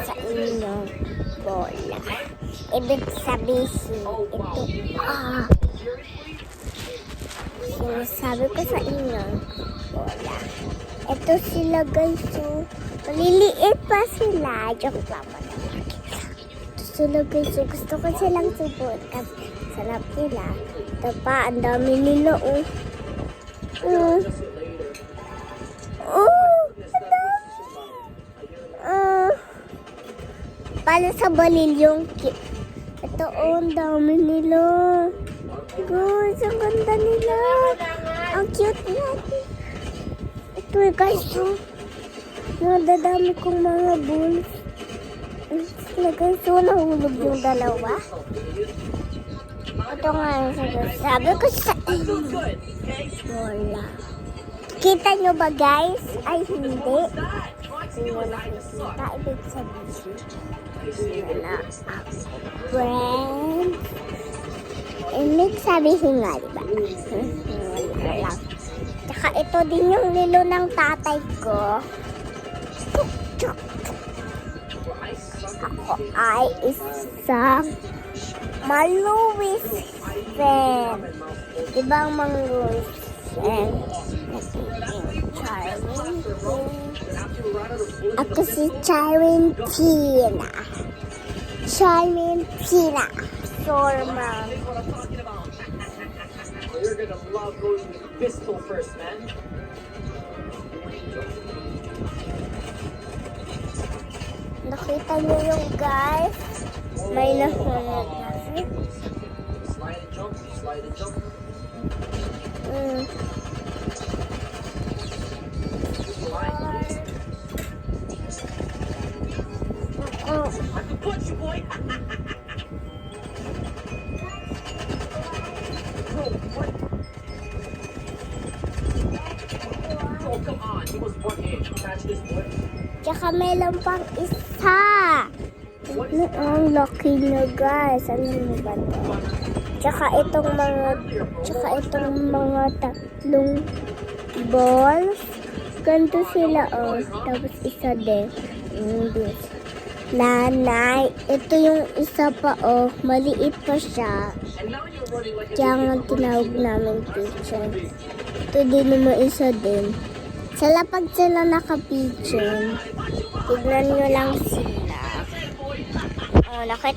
sa inyong bola. Ibig sabihin, ito, sinasabi ko sa inyo, bola. Ito sila guys, so, maliliit pa sila. Joke lang po naman. Ito sila guys, so, gusto ko silang subot kasi sarap nila. Ito pa, ang dami nila, oh. Para sa balil yung ito, ang dami nila. Guys, ang ganda nila. Ang cute natin. Ito guys, so, nadadami kong mga balls. Sila guys, so, nahulog yung dalawa. Ito nga yung sabi ko sa inyo. Wala. Kita nyo ba guys? Ay, hindi. Hindi mo nakikita. Ibig sabihin. Wala ako. Friend. Ibig sabihin nga, diba? Wala lang. Tsaka ito din yung nilo ng tatay ko. Ako ay isang maluwis friend. Diba ang mga Louis friend? Charming. Ako si Charming Tina. Charming Tina. Sorman. You're gonna love going to the pistol first, man. Nakita niyo yung guys? May nasunod na. Slide and jump, slide and jump. I can punch you, boy. Bro, what? Oh, come on. He was one hit. Catch this, boy. Tsaka meron pang isa. Ang laki na guys. Ano mo ba ito? Tsaka itong mga tatlong balls. Ganito sila, oh. Tapos isa din. English. Nanay. Ito yung isa pa, oh. Maliit pa siya. Kaya nga tinawag namin pigeon. Ito din naman isa din. Sala pag sila naka-pigeon, tignan nyo lang sila. Oh, nakita